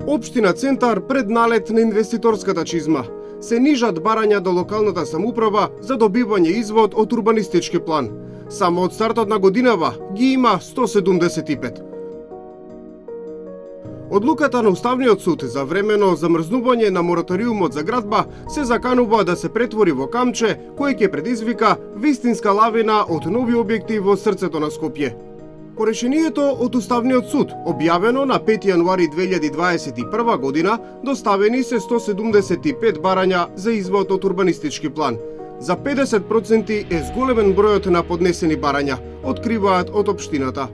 Општина Центар пред налет на инвеститорската чизма. Се нижат барања до локалната самоуправа за добивање извод од урбанистички план. Само од стартот на годинава ги има 175. Одлуката на Уставниот суд за времено замрзнување на мораториумот за градба се заканува да се претвори во камче кој ќе предизвика вистинска лавина од нови објекти во срцето на Скопје. По решението од Уставниот суд, објавено на 5 јануари 2021 година, доставени се 175 барања за извод од урбанистички план. За 50% е зголемен бројот на поднесени барања, откриваат од општината.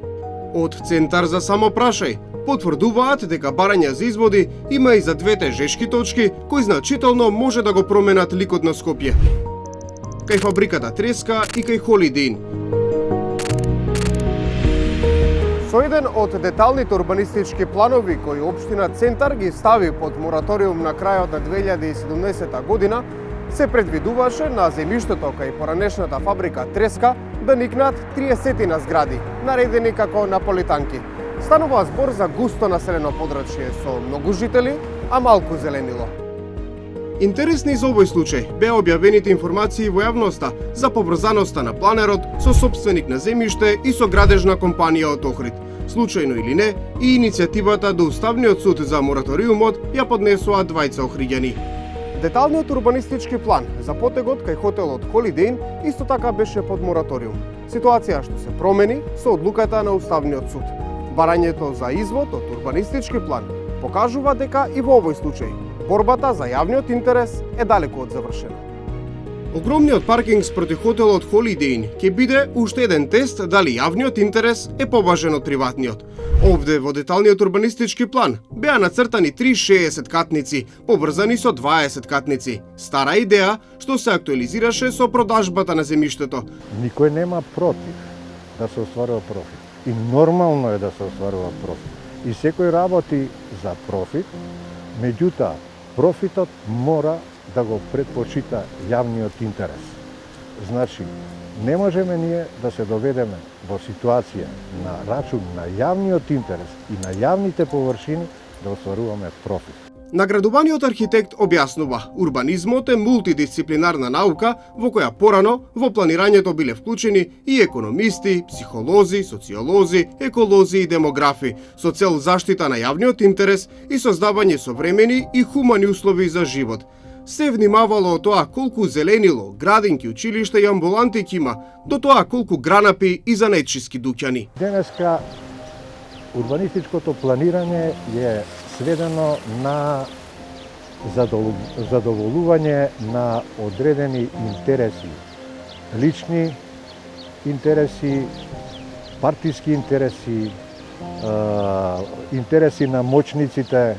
Од Центар за самопрашај потврдуваат дека барања за изводи има и за двете жешки точки, кои значително може да го променат ликот на Скопје. Кај фабриката Треска и кај Холидейн. Со еден од деталните урбанистички планови кои општина Центар ги стави под мораториум на крајот на 2017 година, се предвидуваше на земјиштето кај поранешната фабрика Треска да никнат 30 згради, наредени како наполитанки. Станува збор за густо населено подрачје со многу жители, а малку зеленило. Интересни за овој случај беа објавените информации во јавноста за поврзаноста на планерот со сопственик на земјиште и со градежна компанија од Охрид. Случајно или не, и иницијативата до Уставниот суд за мораториумот ја поднесоа двајца охриѓани. Деталниот урбанистички план за потегот кај хотелот Холидейн исто така беше под мораториум. Ситуација што се промени со одлуката на Уставниот суд. Барањето за извод од урбанистички план покажува дека и во овој случај борбата за јавниот интерес е далеку од завршена. Огромниот паркинг спроти хотелот Холидейн ќе биде уште еден тест дали јавниот интерес е поважен од приватниот. Овде во деталниот урбанистички план беа нацртани 360 катници, поврзани со 20 катници. Стара идеја што се актуализираше со продажбата на земјиштето. Никој нема против да се остварува профит. И нормално е да се остварува профит. И секој работи за профит, меѓутоа профитот мора да го предпочита јавниот интерес. Значи, не можеме ние да се доведеме во ситуација на рачун на јавниот интерес и на јавните површини да остваруваме профит. Наградуваниот архитект објаснува, урбанизмот е мултидисциплинарна наука во која порано во планирањето биле вклучени и економисти, психолози, социолози, еколози и демографи, со цел заштита на јавниот интерес и создавање современи и хумани услови за живот. Се внимавало од тоа колку зеленило, градинки, училишта и амбулантики има, до тоа колку гранапи и занаетчиски дуќани. Денеска урбанистичкото планирање е сведено на задоволување на одредени интереси. Лични интереси, партиски интереси, интереси на моćниците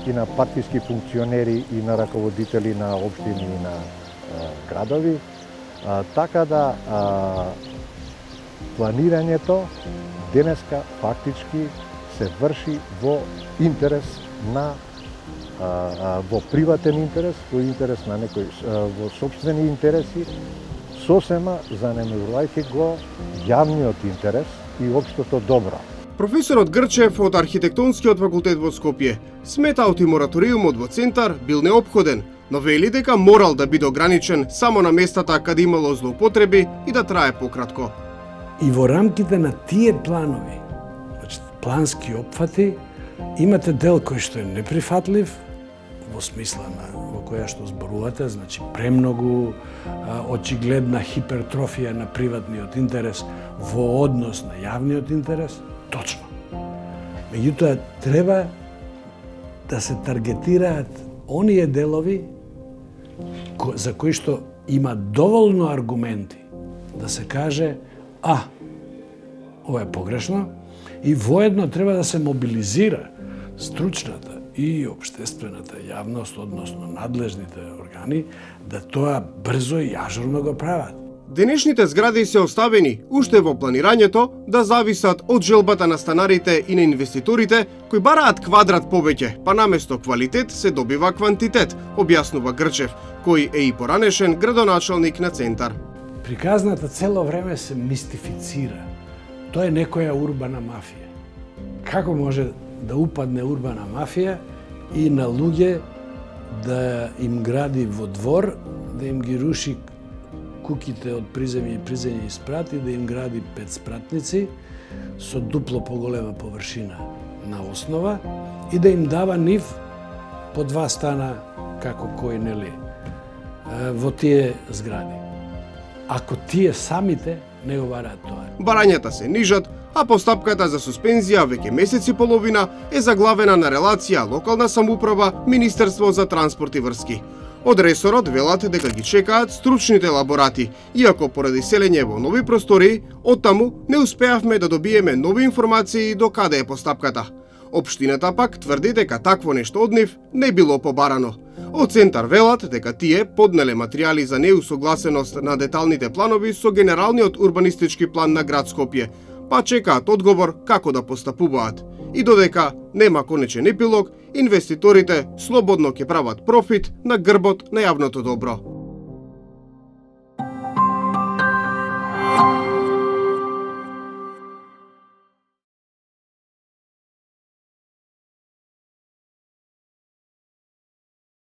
и на партиски функционери и на раководители на општини и на градови. Така да планирањето денеска фактички се врши во интерес на во приватен интерес, во интерес на некој во сопствени интереси, сосема занемарувајќи го јавниот интерес и општото добро. Професорот Грчев од Архитектонскиот факултет во Скопје смета оти мораториумот во Центар бил неопходен, но вели дека морал да биде ограничен само на местата каде имало злоупотреби и да трае пократко. И во рамките на тие планови, значи плански опфати, имате дел кој што е неприфатлив во смисла на во која што зборувате, значи премногу очигледна хипертрофија на приватниот интерес во однос на јавниот интерес. Точно. Меѓутоа, треба да се таргетираат оние делови за кои што има доволно аргументи да се каже ова е погрешно и воедно треба да се мобилизира стручната и општествената јавност, односно надлежните органи, да тоа брзо и ажурно го прават. Денешните згради се оставени уште во планирањето да зависат од желбата на станарите и на инвеститорите кои бараат квадрат повеќе, па наместо квалитет се добива квантитет, објаснува Грчев, кој е и поранешен градоначалник на Центар. Приказната цело време се мистифицира. Тоа е некоја урбана мафија. Како може да упадне урбана мафија и на луѓе да им гради во двор, да им ги руши куките од приземје и приземје испрати, да им гради 5 спратници со дупло поголема површина на основа и да им дава нив по 2 стана како кој нели во тие згради. Ако тие самите не го бараат тоа. Барањата се нижат, а постапката за суспензија веќе месец и половина е заглавена на релација локална самоуправа Министерство за транспорт и врски. Од ресорот велат дека ги чекаат стручните елаборати, иако поради селење во нови простори, оттаму не успеавме да добиеме нови информации до каде е постапката. Општината пак тврди дека такво нешто од нив не било побарано. Од Центар велат дека тие поднеле материјали за неусогласеност на деталните планови со генералниот урбанистички план на град Скопје, па чекаат одговор како да постапуваат. И додека нема конечен епилог, инвеститорите слободно ќе прават профит на грбот на јавното добро.